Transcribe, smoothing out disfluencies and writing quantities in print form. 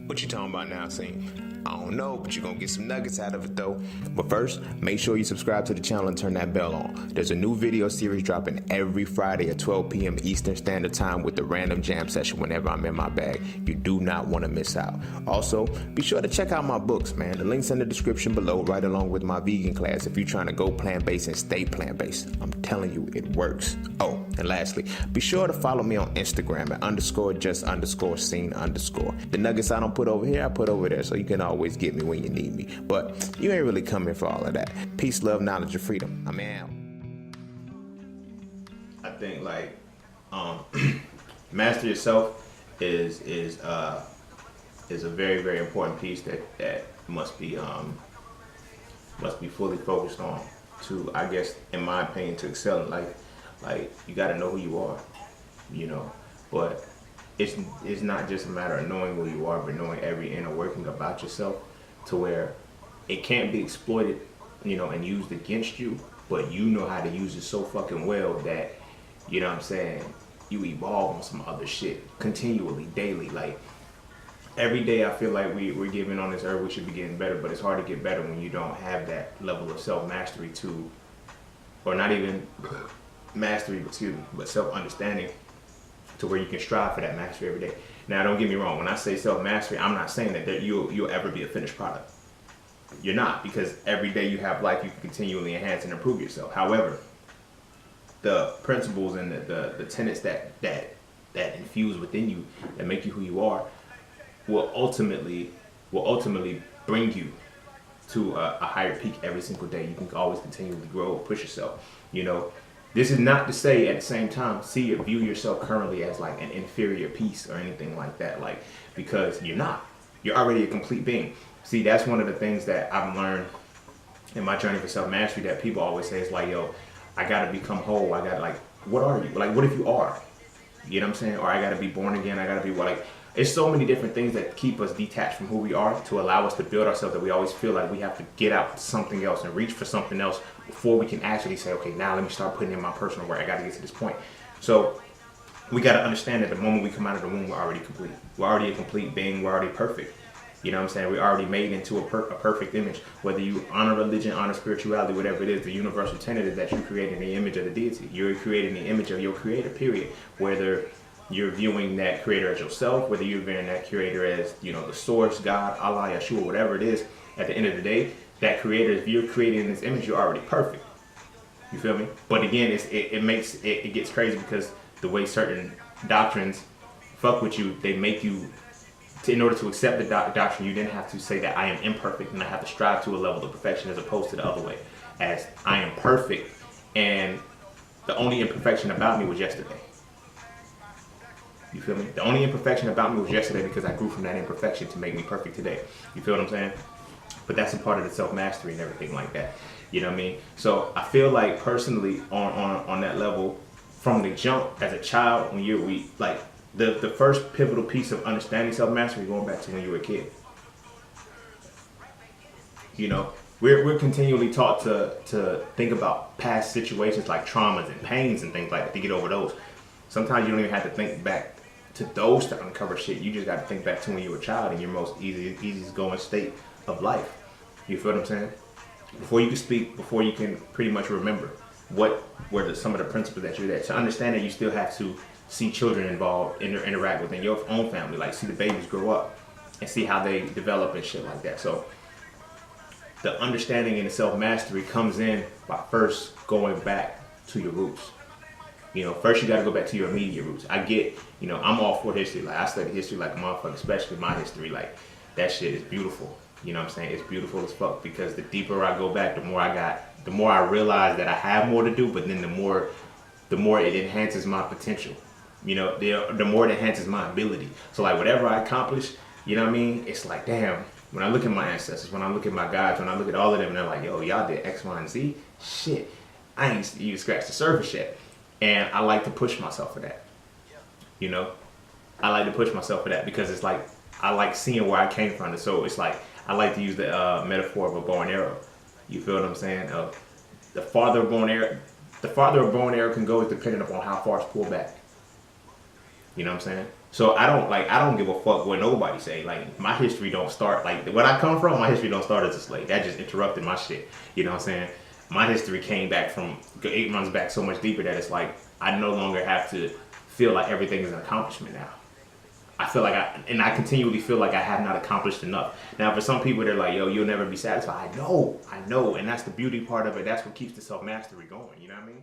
What you talking about now, Cine? I don't know, but you're gonna get some nuggets out of it though. But first, make sure you subscribe to the channel and turn that bell on. There's a new video series dropping every Friday at 12 p.m. Eastern Standard Time with the random jam session whenever I'm in my bag. You do not want to miss out. Also, be sure to check out my books, man. The link's in the description below, right along with my vegan class if you're trying to go plant-based and stay plant-based. I'm telling you, it works. Oh, and lastly, be sure to follow me on Instagram at _just_scene_. The nuggets I don't put over here, I put over there, so you can always get me when you need me. But you ain't really coming for all of that. Peace, love, knowledge, and freedom. I'm out. I think master yourself is a very, very important piece that must be fully focused on to, I guess, in my opinion, to excel in life. Like, you got to know who you are, you know, but it's not just a matter of knowing who you are, but knowing every inner working about yourself to where it can't be exploited, you know, and used against you, but you know how to use it so fucking well that, you know what I'm saying, you evolve on some other shit continually, daily. Like, every day I feel like we're giving on this earth, we should be getting better, but it's hard to get better when you don't have that level of self-mastery to, or not even mastery, but self-understanding to where you can strive for that mastery every day. Now, don't get me wrong, when I say self-mastery, I'm not saying that you'll ever be a finished product. You're not, because every day you have life, you can continually enhance and improve yourself. However, the principles and the tenets that infuse within you, that make you who you are, will ultimately bring you to a higher peak every single day. You can always continually grow, push yourself, you know. This is not to say at the same time, view yourself currently as like an inferior piece or anything like that, like, because you're not. You're already a complete being. See, that's one of the things that I've learned in my journey for self-mastery that people always say is like, yo, I gotta become whole. I gotta, like, what are you? Like, what if you are? You know what I'm saying? Or I gotta be born again. I gotta be, like, it's so many different things that keep us detached from who we are to allow us to build ourselves, that we always feel like we have to get out to something else and reach for something else before we can actually say, okay, now let me start putting in my personal work. I got to get to this point. So we got to understand that the moment we come out of the womb, we're already complete. We're already a complete being. We're already perfect. You know what I'm saying? We're already made into a perfect image. Whether you honor religion, honor spirituality, whatever it is, the universal tenet is that you create in the image of the deity. You're creating the image of your creator, period. Whether you're viewing that creator as yourself, whether you're viewing that creator as, you know, the source, God, Allah, Yeshua, whatever it is, at the end of the day, that creator, if you're creating this image, you're already perfect. You feel me? But again, it gets crazy because the way certain doctrines fuck with you, they make you, in order to accept the doctrine, you then have to say that I am imperfect and I have to strive to a level of perfection, as opposed to the other way, as I am perfect and the only imperfection about me was yesterday. You feel me? The only imperfection about me was yesterday because I grew from that imperfection to make me perfect today. You feel what I'm saying? But that's a part of the self-mastery and everything like that. You know what I mean? So I feel like personally on that level, from the jump as a child, when the first pivotal piece of understanding self-mastery, going back to when you were a kid. You know, we're continually taught to think about past situations like traumas and pains and things like that to get over those. Sometimes you don't even have to think back to those to uncover shit. You just got to think back to when you were a child in your most easiest going state of life. You feel what I'm saying? Before you can speak, before you can pretty much remember what were some of the principles that you're there. To understand that you still have to see children involved, interact within your own family, like see the babies grow up and see how they develop and shit like that. So the understanding and the self-mastery comes in by first going back to your roots. You know, first you got to go back to your immediate roots. I get, you know, I'm all for history. Like, I study history like a motherfucker, especially my history. Like, that shit is beautiful. You know what I'm saying? It's beautiful as fuck, because the deeper I go back, the more I realize that I have more to do, but then the more it enhances my potential. You know, the more it enhances my ability. So like, whatever I accomplish, you know what I mean? It's like, damn, when I look at my ancestors, when I look at my guys, when I look at all of them, and they're like, yo, y'all did X, Y, and Z. Shit, I ain't even scratched the surface yet. And I like to push myself for that. You know, I like to push myself for that because it's like, I like seeing where I came from. And so it's like, I like to use the metaphor of a bow and arrow. You feel what I'm saying? The farther a bow and arrow can go is dependent upon how far it's pulled back. You know what I'm saying? So I don't give a fuck what nobody say. Like my history don't start like where I come from. My history don't start as a slave. That just interrupted my shit. You know what I'm saying? My history came back from it runs back so much deeper that it's like I no longer have to feel like everything is an accomplishment now. I feel like I continually feel like I have not accomplished enough. Now, for some people, they're like, yo, you'll never be satisfied. I know, and that's the beauty part of it. That's what keeps the self mastery going. You know what I mean?